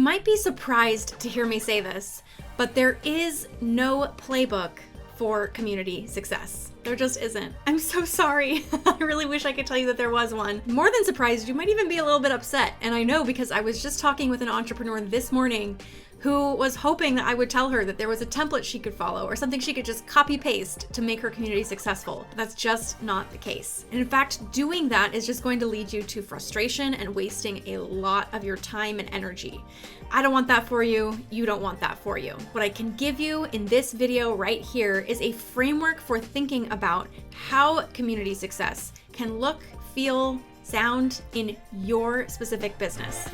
might be surprised to hear me say this, but there is no playbook for community success. There just isn't. I'm so sorry. I really wish I could tell you that there was one. More than surprised, you might even be a little bit upset. And I know, because I was just talking with an entrepreneur this morning who was hoping that I would tell her that there was a template she could follow or something she could just copy paste to make her community successful. That's just not the case. And in fact, doing that is just going to lead you to frustration and wasting a lot of your time and energy. I don't want that for you. You don't want that for you. What I can give you in this video right here is a framework for thinking about how community success can look, feel, sound in your specific business.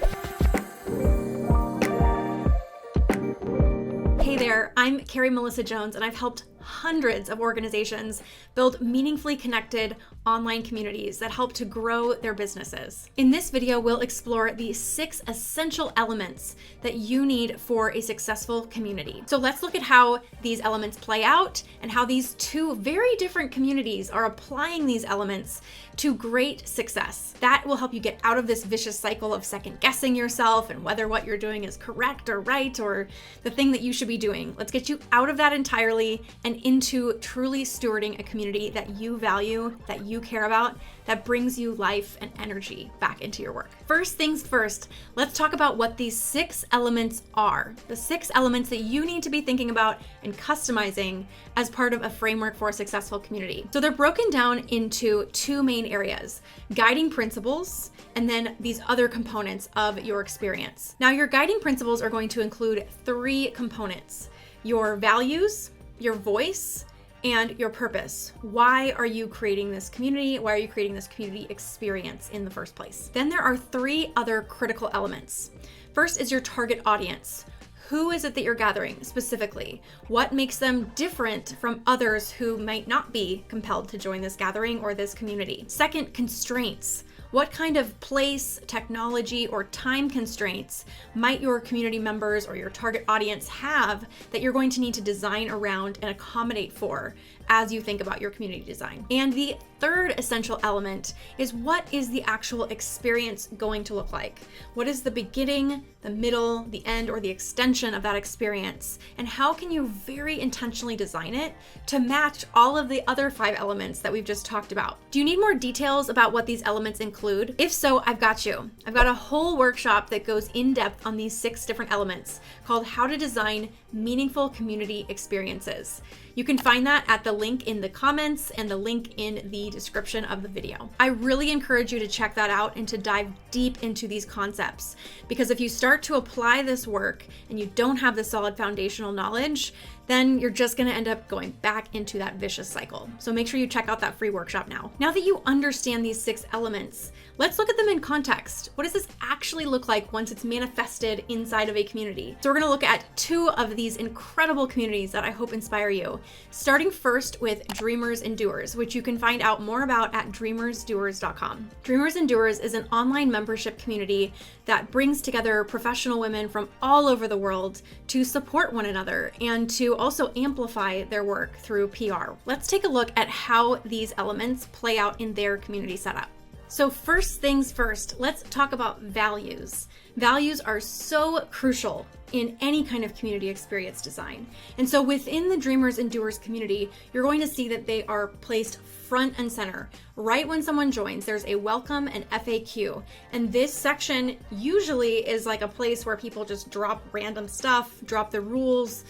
Hey there, I'm Carrie Melissa Jones, and I've helped hundreds of organizations build meaningfully connected online communities that help to grow their businesses. In this video, we'll explore the 6 essential elements that you need for a successful community. So let's look at how these elements play out and how these 2 very different communities are applying these elements to great success. That will help you get out of this vicious cycle of second guessing yourself and whether what you're doing is correct or right or the thing that you should be doing. Let's get you out of that entirely and into truly stewarding a community that you value, that you care about, that brings you life and energy back into your work. First things first, let's talk about what these 6 elements are. The 6 elements that you need to be thinking about and customizing as part of a framework for a successful community. So they're broken down into 2 main areas: guiding principles, and then these other components of your experience. Now, your guiding principles are going to include 3 components: your values, your voice, and your purpose. Why are you creating this community? Why are you creating this community experience in the first place? Then there are 3 other critical elements. First is your target audience. Who is it that you're gathering specifically? What makes them different from others who might not be compelled to join this gathering or this community? Second, constraints. What kind of place, technology, or time constraints might your community members or your target audience have that you're going to need to design around and accommodate for as you think about your community design? And the third essential element is, what is the actual experience going to look like? What is the beginning, the middle, the end, or the extension of that experience? And how can you very intentionally design it to match all of the other 5 elements that we've just talked about? Do you need more details about what these elements include? If so, I've got you. I've got a whole workshop that goes in depth on these 6 different elements called How to Design Meaningful Community Experiences. You can find that at the link in the comments and the link in the description of the video. I really encourage you to check that out and to dive deep into these concepts, because if you start to apply this work and you don't have the solid foundational knowledge, then you're just going to end up going back into that vicious cycle. So make sure you check out that free workshop now. Now that you understand these 6 elements, let's look at them in context. What does this actually look like once it's manifested inside of a community? So we're going to look at 2 of these incredible communities that I hope inspire you. Starting first with Dreamers and Doers, which you can find out more about at dreamersdoers.com. Dreamers and Doers is an online membership community that brings together professional women from all over the world to support one another and to also amplify their work through PR. Let's take a look at how these elements play out in their community setup. So first things first, let's talk about values. Values are so crucial in any kind of community experience design. And so within the Dreamers and Doers community, you're going to see that they are placed front and center. Right when someone joins, there's a welcome and FAQ. And this section usually is like a place where people just drop random stuff, drop the rules,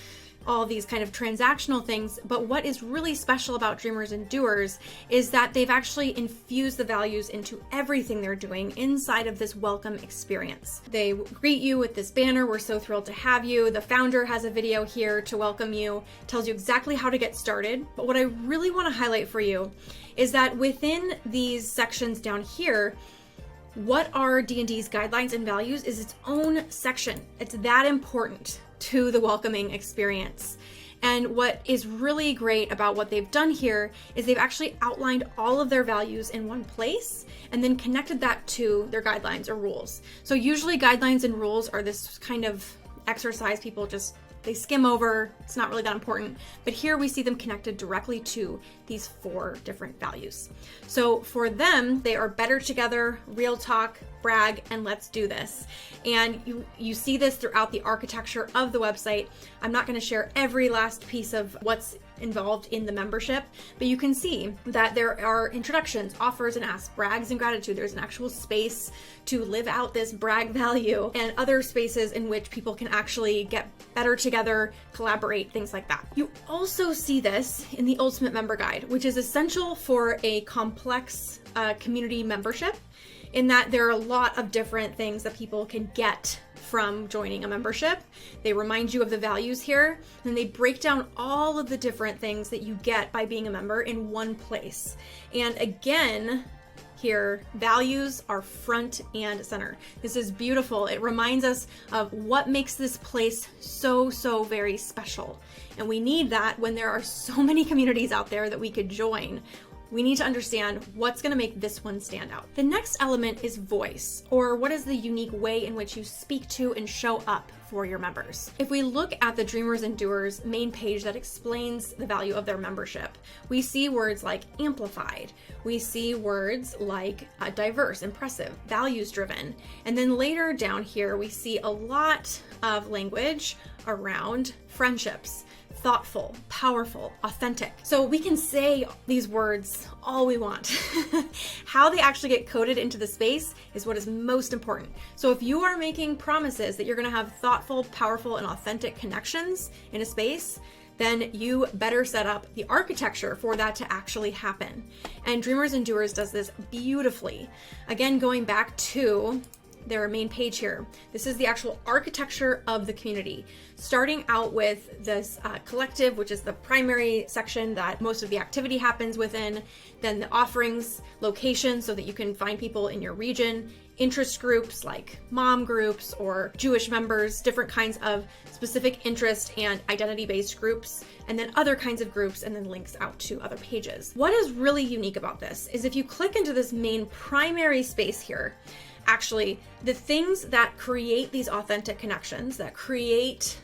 all these kind of transactional things. But what is really special about Dreamers and Doers is that they've actually infused the values into everything they're doing inside of this welcome experience. They greet you with this banner, "We're so thrilled to have you." The founder has a video here to welcome you, tells you exactly how to get started. But what I really want to highlight for you is that within these sections down here, what are D&D's guidelines and values is its own section. It's that important to the welcoming experience. And what is really great about what they've done here is they've actually outlined all of their values in one place and then connected that to their guidelines or rules. So usually guidelines and rules are this kind of exercise people just they skim over. It's not really that important. But here we see them connected directly to these 4 different values. So for them, they are better together, real talk, brag, and let's do this. And you see this throughout the architecture of the website. I'm not going to share every last piece of what's involved in the membership, but you can see that there are introductions, offers and asks, brags and gratitude. There's an actual space to live out this brag value, and other spaces in which people can actually get better together, collaborate, things like that. You also see this in the Ultimate Member Guide, which is essential for a complex community membership, in that there are a lot of different things that people can get from joining a membership. They remind you of the values here, and they break down all of the different things that you get by being a member in one place. And again, here, values are front and center. This is beautiful. It reminds us of what makes this place so very special. And we need that when there are so many communities out there that we could join. We need to understand what's going to make this one stand out. The next element is voice, or what is the unique way in which you speak to and show up for your members. If we look at the Dreamers and Doers main page that explains the value of their membership, we see words like amplified. We see words like diverse, impressive, values driven. And then later down here, we see a lot of language around friendships, thoughtful, powerful, authentic. So we can say these words all we want. How they actually get coded into the space is what is most important. So if you are making promises that you're going to have thoughtful, powerful, and authentic connections in a space, then you better set up the architecture for that to actually happen. And Dreamers and Doers does this beautifully. Again, going back to their main page here. This is the actual architecture of the community, starting out with this collective, which is the primary section that most of the activity happens within, then the offerings, location, so that you can find people in your region, interest groups like mom groups or Jewish members, different kinds of specific interest and identity-based groups, and then other kinds of groups, and then links out to other pages. What is really unique about this is if you click into this main primary space here, actually, the things that create these authentic connections, that create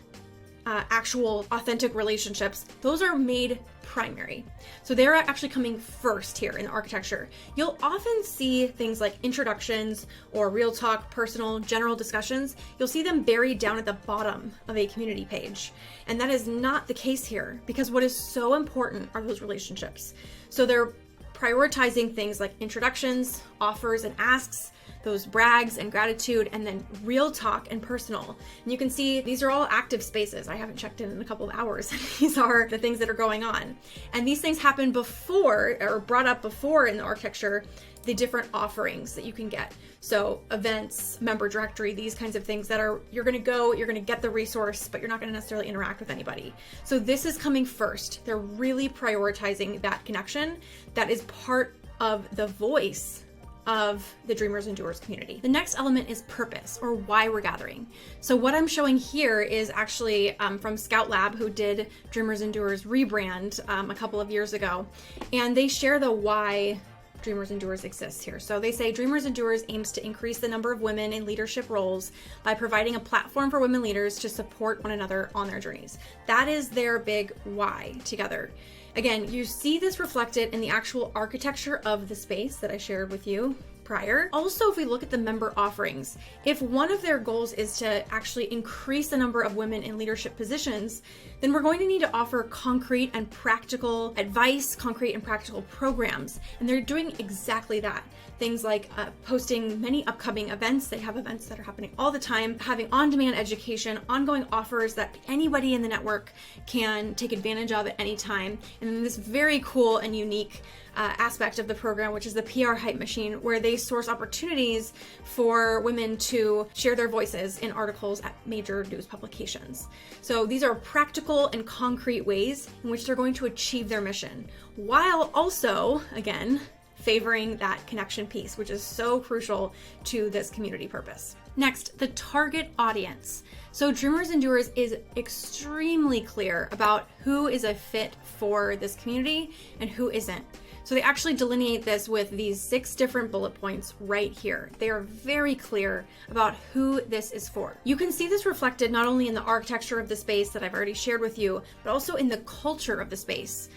actual authentic relationships, those are made primary. So they're actually coming first here in the architecture. You'll often see things like introductions or real talk, personal, general discussions. You'll see them buried down at the bottom of a community page. And that is not the case here, because what is so important are those relationships. So they're prioritizing things like introductions, offers and asks, those brags and gratitude, and then real talk and personal. And you can see these are all active spaces. I haven't checked in a couple of hours. These are the things that are going on. And these things happen before, or brought up before in the architecture, the different offerings that you can get. So events, member directory, these kinds of things that are, you're going to get the resource, but you're not going to necessarily interact with anybody. So this is coming first. They're really prioritizing that connection that is part of the voice of the Dreamers and Doers community. The next element is purpose, or why we're gathering. So what I'm showing here is actually from Scout Lab, who did Dreamers and Doers rebrand a couple of years ago, and they share the why Dreamers and Doers exists here. So they say Dreamers and Doers aims to increase the number of women in leadership roles by providing a platform for women leaders to support one another on their journeys. That is their big why together. Again, you see this reflected in the actual architecture of the space that I shared with you prior. Also, if we look at the member offerings, if one of their goals is to actually increase the number of women in leadership positions, then we're going to need to offer concrete and practical advice, concrete and practical programs. And they're doing exactly that. Things like posting many upcoming events. They have events that are happening all the time, having on-demand education, ongoing offers that anybody in the network can take advantage of at any time. And then this very cool and unique aspect of the program, which is the PR Hype Machine, where they source opportunities for women to share their voices in articles at major news publications. So these are practical and concrete ways in which they're going to achieve their mission, while also, again, favoring that connection piece, which is so crucial to this community purpose. Next, the target audience. So Dreamers and Doers is extremely clear about who is a fit for this community and who isn't. So they actually delineate this with these 6 different bullet points right here. They are very clear about who this is for. You can see this reflected not only in the architecture of the space that I've already shared with you, but also in the culture of the space.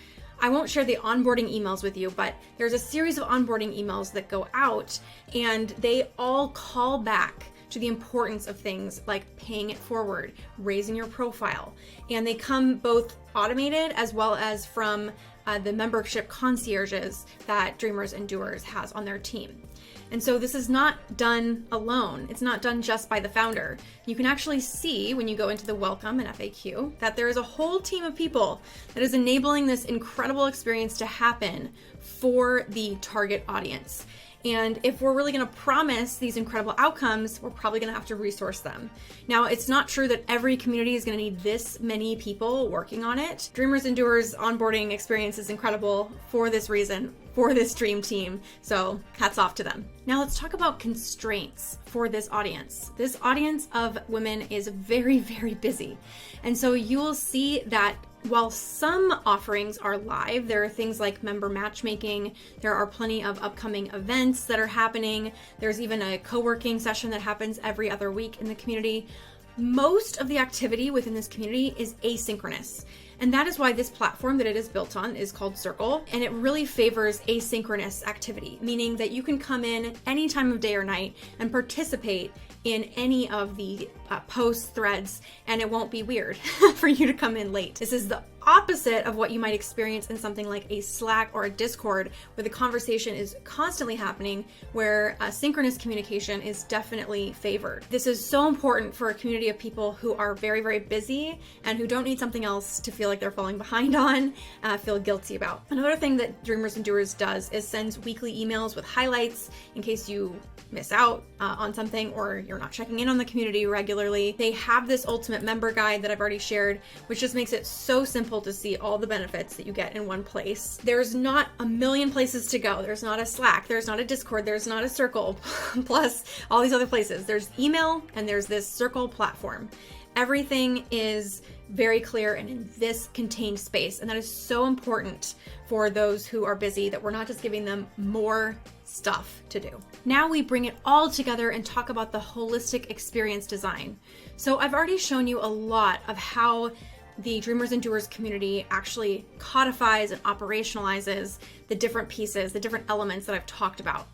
I won't share the onboarding emails with you, but there's a series of onboarding emails that go out, and they all call back to the importance of things like paying it forward, raising your profile. And they come both automated as well as from the membership concierges that Dreamers and Doers has on their team. And so this is not done alone. It's not done just by the founder. You can actually see when you go into the welcome and FAQ that there is a whole team of people that is enabling this incredible experience to happen for the target audience. And if we're really going to promise these incredible outcomes, we're probably going to have to resource them. Now, it's not true that every community is going to need this many people working on it. Dreamers and Doers onboarding experience is incredible for this reason, for this dream team. So hats off to them. Now let's talk about constraints for this audience. This audience of women is very, very busy. And so you will see that while some offerings are live, there are things like member matchmaking. There are plenty of upcoming events that are happening. There's even a co-working session that happens every other week in the community. Most of the activity within this community is asynchronous. And that is why this platform that it is built on is called Circle. And it really favors asynchronous activity, meaning that you can come in any time of day or night and participate in any of the posts, threads, and it won't be weird for you to come in late. This is the opposite of what you might experience in something like a Slack or a Discord, where the conversation is constantly happening, where synchronous communication is definitely favored. This is so important for a community of people who are very, very busy and who don't need something else to feel like they're falling behind on, feel guilty about. Another thing that Dreamers and Doers does is sends weekly emails with highlights in case you miss out on something or you're not checking in on the community regularly. They have this ultimate member guide that I've already shared, which just makes it so simple to see all the benefits that you get in one place. There's not a million places to go. There's not a Slack, there's not a Discord, there's not a Circle, plus all these other places. There's email and there's this Circle platform. Everything is very clear and in this contained space. And that is so important for those who are busy, that we're not just giving them more stuff to do. Now we bring it all together and talk about the holistic experience design. So I've already shown you a lot of how the Dreamers and Doers community actually codifies and operationalizes the different pieces, the different elements that I've talked about.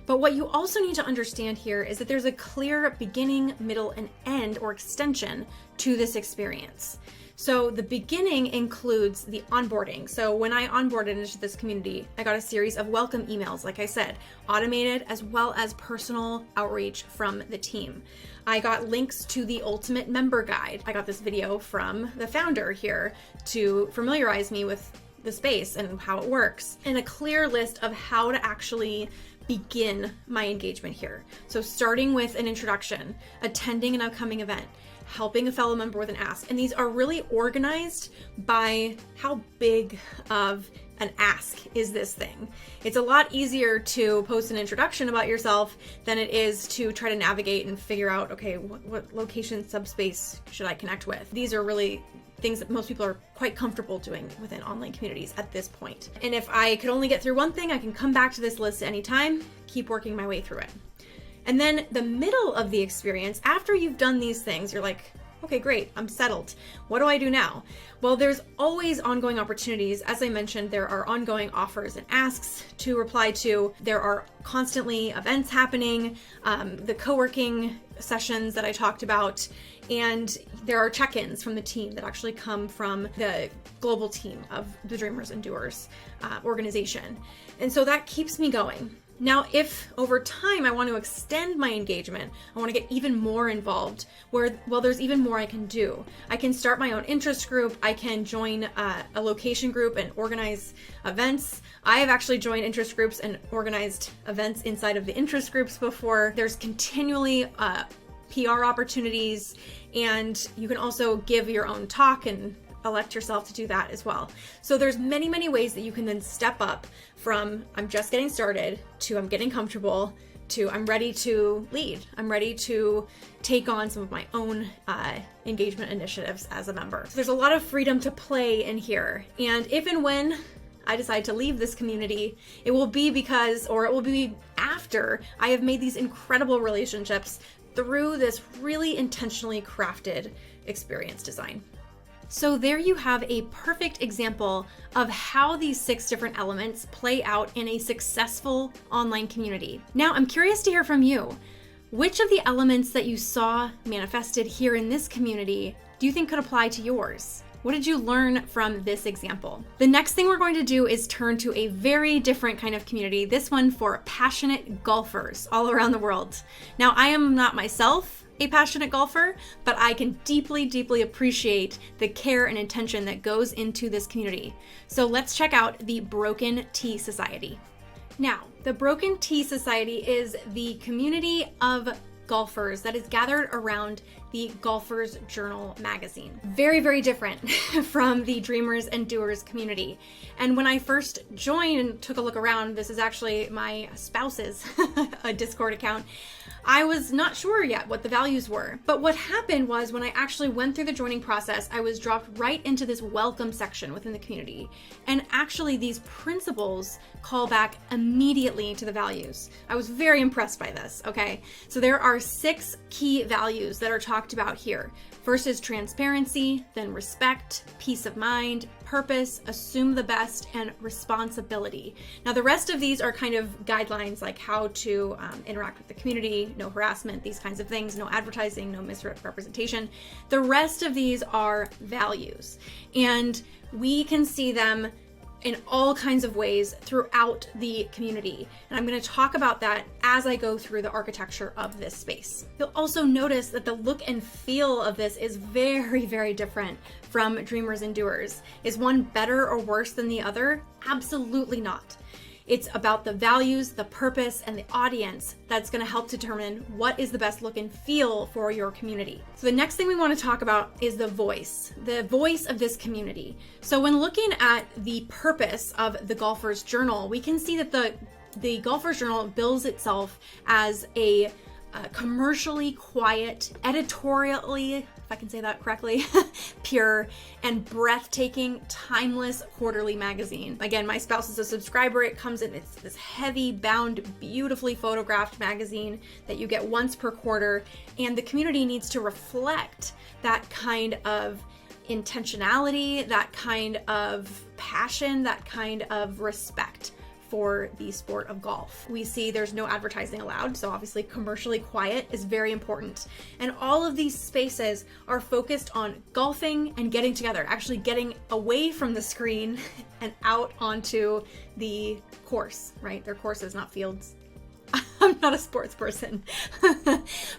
But what you also need to understand here is that there's a clear beginning, middle, and end or extension to this experience. So the beginning includes the onboarding. So when I onboarded into this community, I got a series of welcome emails, like I said, automated as well as personal outreach from the team. I got links to the ultimate member guide. I got this video from the founder here to familiarize me with the space and how it works, and a clear list of how to actually begin my engagement here. So starting with an introduction, attending an upcoming event, helping a fellow member with an ask. And these are really organized by how big of an ask is this thing. It's a lot easier to post an introduction about yourself than it is to try to navigate and figure out, okay, what location subspace should I connect with? These are really things that most people are quite comfortable doing within online communities at this point. And if I could only get through one thing, I can come back to this list anytime, keep working my way through it. And then the middle of the experience, after you've done these things, you're like, okay, great, I'm settled. What do I do now? Well, there's always ongoing opportunities. As I mentioned, there are ongoing offers and asks to reply to. There are constantly events happening, the co-working sessions that I talked about, and there are check-ins from the team that actually come from the global team of the Dreamers and Doers organization. And so that keeps me going. Now, if over time I want to extend my engagement, I want to get even more involved, there's even more I can do. I can start my own interest group. I can join a location group and organize events. I have actually joined interest groups and organized events inside of the interest groups before. There's continually PR opportunities, and you can also give your own talk and elect yourself to do that as well. So there's many, many ways that you can then step up from I'm just getting started to I'm getting comfortable to I'm ready to lead. I'm ready to take on some of my own engagement initiatives as a member. So there's a lot of freedom to play in here. And if and when I decide to leave this community, it will be because, or it will be after I have made these incredible relationships through this really intentionally crafted experience design. So there you have a perfect example of how these 6 different elements play out in a successful online community. Now, I'm curious to hear from you. Which of the elements that you saw manifested here in this community do you think could apply to yours? What did you learn from this example? The next thing we're going to do is turn to a very different kind of community, this one for passionate golfers all around the world. Now, I am not myself a passionate golfer, but I can deeply, deeply appreciate the care and intention that goes into this community. So let's check out the Broken Tea Society. Now, the Broken Tea Society is the community of golfers that is gathered around the Golfer's Journal magazine. Very, very different from the Dreamers and Doers community. And when I first joined and took a look around, this is actually my spouse's a Discord account, I was not sure yet what the values were. But what happened was when I actually went through the joining process, I was dropped right into this welcome section within the community. And actually these principles call back immediately to the values. I was very impressed by this, okay? So there are 6 key values that are talked about here. First is transparency, then respect, peace of mind, purpose, assume the best, and responsibility. Now the rest of these are kind of guidelines like how to interact with the community, no harassment, these kinds of things, no advertising, no misrepresentation. The rest of these are values, and we can see them in all kinds of ways throughout the community. And I'm going to talk about that as I go through the architecture of this space. You'll also notice that the look and feel of this is very, very different from Dreamers and Doers. Is one better or worse than the other? Absolutely not. It's about the values, the purpose, and the audience that's going to help determine what is the best look and feel for your community. So the next thing we want to talk about is the voice of this community. So when looking at the purpose of the Golfer's Journal, we can see that the Golfer's Journal bills itself as a commercially quiet, editorially, if I can say that correctly, pure and breathtaking, timeless quarterly magazine. Again, my spouse is a subscriber. It comes in, it's this heavy bound, beautifully photographed magazine that you get once per quarter. And the community needs to reflect that kind of intentionality, that kind of passion, that kind of respect for the sport of golf. We see there's no advertising allowed, so obviously commercially quiet is very important. And all of these spaces are focused on golfing and getting together, actually getting away from the screen and out onto the course, right? They're courses, not fields. I'm not a sports person,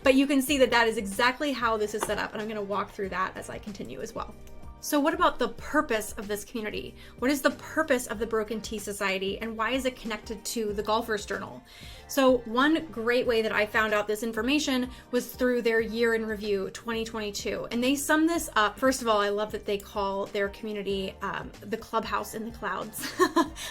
but you can see that that is exactly how this is set up, and I'm going to walk through that as I continue as well. So what about the purpose of this community? What is the purpose of the Broken Tea Society, and why is it connected to the Golfer's Journal? So one great way that I found out this information was through their year in review 2022. And they sum this up. First of all, I love that they call their community the clubhouse in the clouds.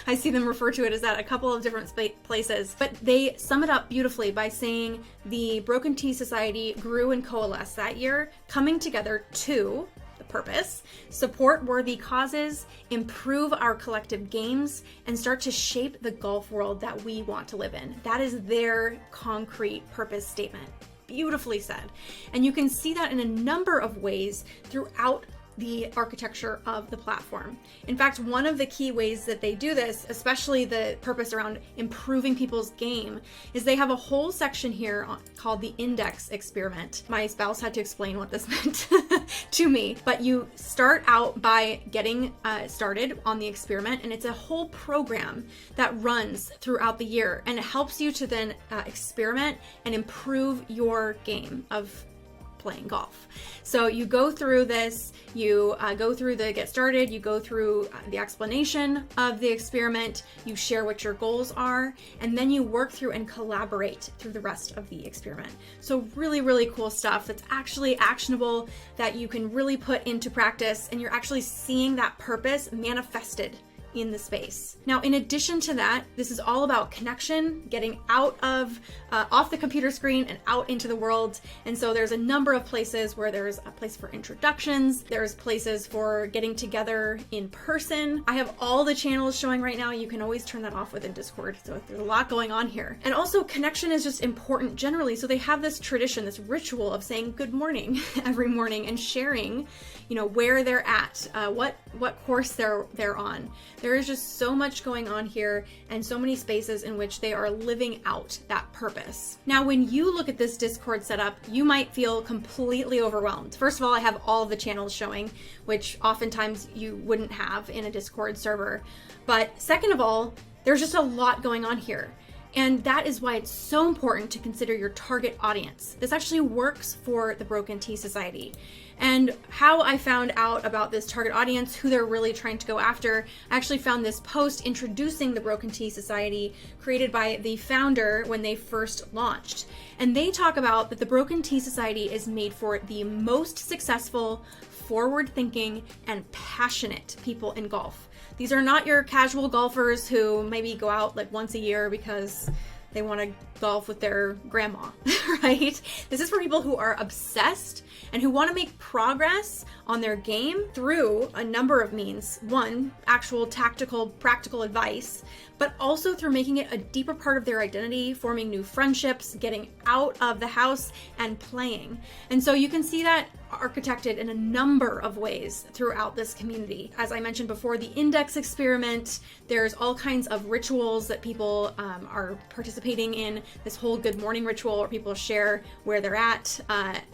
I see them refer to it as that a couple of different places. But they sum it up beautifully by saying the Broken Tea Society grew and coalesced that year, coming together to purpose, support worthy causes, improve our collective games, and start to shape the golf world that we want to live in. That is their concrete purpose statement. Beautifully said. And you can see that in a number of ways throughout the architecture of the platform. In fact, one of the key ways that they do this, especially the purpose around improving people's game, is they have a whole section here called the index experiment. My spouse had to explain what this meant to me, but you start out by getting started on the experiment, and it's a whole program that runs throughout the year, and it helps you to then experiment and improve your game of playing golf. So you go through this, you go through the get started, you go through the explanation of the experiment, you share what your goals are, and then you work through and collaborate through the rest of the experiment. So really, really cool stuff that's actually actionable, that you can really put into practice, and you're actually seeing that purpose manifested in the space. Now, in addition to that, this is all about connection, getting out of, off the computer screen and out into the world. And so there's a number of places where there's a place for introductions. There's places for getting together in person. I have all the channels showing right now. You can always turn that off within Discord. So there's a lot going on here. And also connection is just important generally. So they have this tradition, this ritual of saying good morning every morning and sharing, where they're at, what course they're on. There is just so much going on here and so many spaces in which they are living out that purpose. Now, when you look at this Discord setup, you might feel completely overwhelmed. First of all, I have all of the channels showing, which oftentimes you wouldn't have in a Discord server. But second of all, there's just a lot going on here. And that is why it's so important to consider your target audience. This actually works for the Broken Tea Society. And how I found out about this target audience, who they're really trying to go after, I actually found this post introducing the Broken Tea Society created by the founder when they first launched. And they talk about that the Broken Tea Society is made for the most successful, forward-thinking, and passionate people in golf. These are not your casual golfers who maybe go out like once a year because they want to golf with their grandma, right? This is for people who are obsessed and who want to make progress on their game through a number of means. One, actual tactical, practical advice, but also through making it a deeper part of their identity, forming new friendships, getting out of the house and playing. And so you can see that architected in a number of ways throughout this community. As I mentioned before, the index experiment, there's all kinds of rituals that people are participating in. This whole good morning ritual where people share where they're at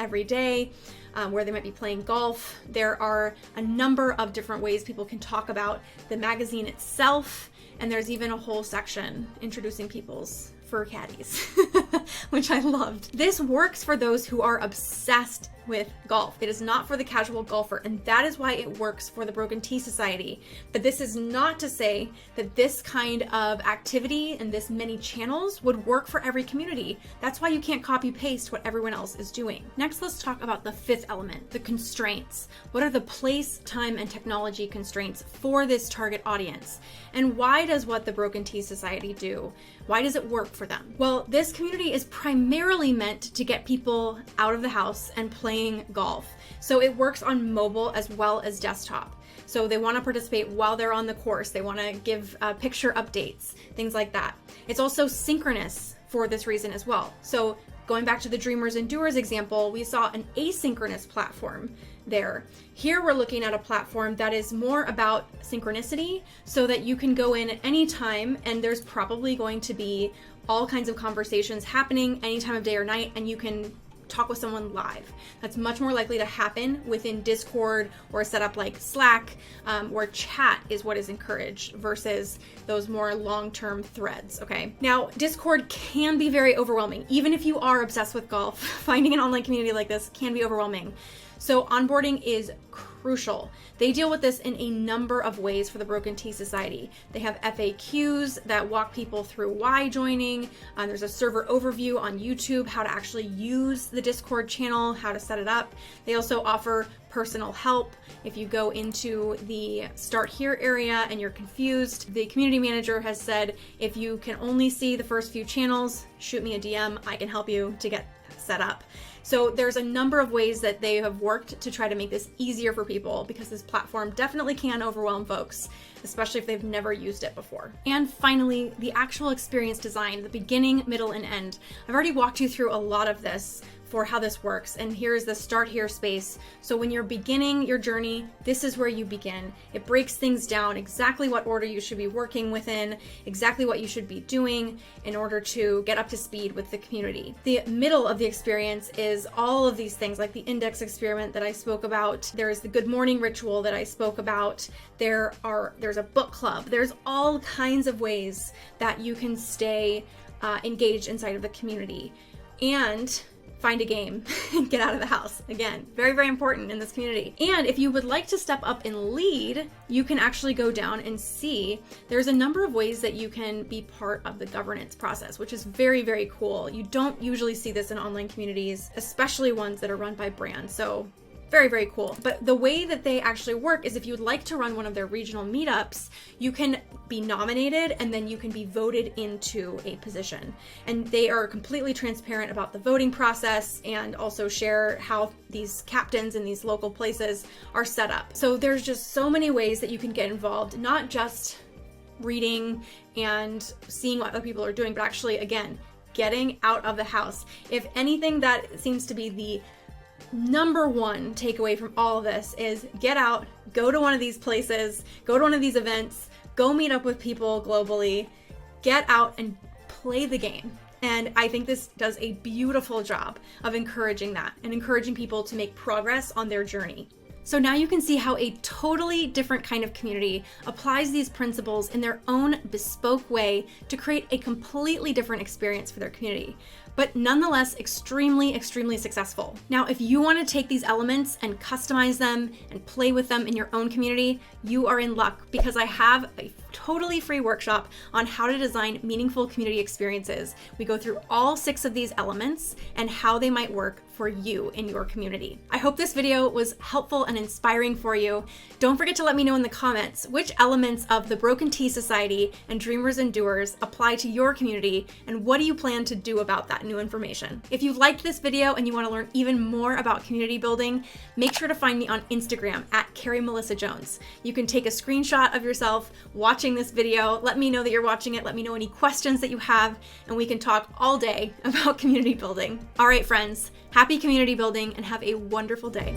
every day, where they might be playing golf. There are a number of different ways people can talk about the magazine itself. And there's even a whole section introducing people's fur caddies, which I loved. This works for those who are obsessed with golf. It is not for the casual golfer, and that is why it works for the Broken Tea Society. But this is not to say that this kind of activity and this many channels would work for every community. That's why you can't copy paste what everyone else is doing. Next, let's talk about the fifth element, the constraints. What are the place, time, and technology constraints for this target audience? And why does what the Broken Tea Society do? Why does it work for them? Well, this community is primarily meant to get people out of the house and playing golf. So it works on mobile as well as desktop. So they want to participate while they're on the course. They want to give picture updates, things like that. It's also synchronous for this reason as well. So going back to the Dreamers and Doers example, we saw an asynchronous platform there. Here we're looking at a platform that is more about synchronicity so that you can go in at any time and there's probably going to be all kinds of conversations happening any time of day or night, and you can talk with someone live. That's much more likely to happen within Discord or a setup like Slack, where chat is what is encouraged versus those more long-term threads, okay? Now, Discord can be very overwhelming. Even if you are obsessed with golf, finding an online community like this can be overwhelming. So onboarding is crucial. They deal with this in a number of ways for the Broken Tea Society. They have FAQs that walk people through why joining. There's a server overview on YouTube, how to actually use the Discord channel, how to set it up. They also offer personal help. If you go into the Start Here area and you're confused, the community manager has said, if you can only see the first few channels, shoot me a DM. I can help you to get set up. So there's a number of ways that they have worked to try to make this easier for people, because this platform definitely can overwhelm folks, especially if they've never used it before. And finally, the actual experience design, the beginning, middle, and end. I've already walked you through a lot of this for how this works, and here's the Start Here space. So when you're beginning your journey, this is where you begin. It breaks things down, exactly what order you should be working within, exactly what you should be doing in order to get up to speed with the community. The middle of the experience is all of these things, like the index experiment that I spoke about. There's the good morning ritual that I spoke about. There's a book club. There's all kinds of ways that you can stay engaged inside of the community. And find a game and get out of the house. Again, very, very important in this community. And if you would like to step up and lead, you can actually go down and see there's a number of ways that you can be part of the governance process, which is very, very cool. You don't usually see this in online communities, especially ones that are run by brands. So Very, very cool. But the way that they actually work is if you would like to run one of their regional meetups, you can be nominated and then you can be voted into a position. And they are completely transparent about the voting process and also share how these captains in these local places are set up. So there's just so many ways that you can get involved, not just reading and seeing what other people are doing, but actually, again, getting out of the house. If anything, that seems to be the number one takeaway from all of this is get out, go to one of these places, go to one of these events, go meet up with people globally, get out and play the game. And I think this does a beautiful job of encouraging that and encouraging people to make progress on their journey. So now you can see how a totally different kind of community applies these principles in their own bespoke way to create a completely different experience for their community, but nonetheless extremely, extremely successful. Now, if you want to take these elements and customize them and play with them in your own community, you are in luck because I have a totally free workshop on how to design meaningful community experiences. We go through all 6 of these elements and how they might work for you in your community. I hope this video was helpful and inspiring for you. Don't forget to let me know in the comments which elements of the Broken Tea Society and Dreamers and Doers apply to your community and what do you plan to do about that new information. If you liked this video and you want to learn even more about community building, make sure to find me on Instagram at Carrie Melissa Jones. You can take a screenshot of yourself watching this video. Let me know that you're watching it. Let me know any questions that you have, and we can talk all day about community building. All right, friends, happy community building and have a wonderful day.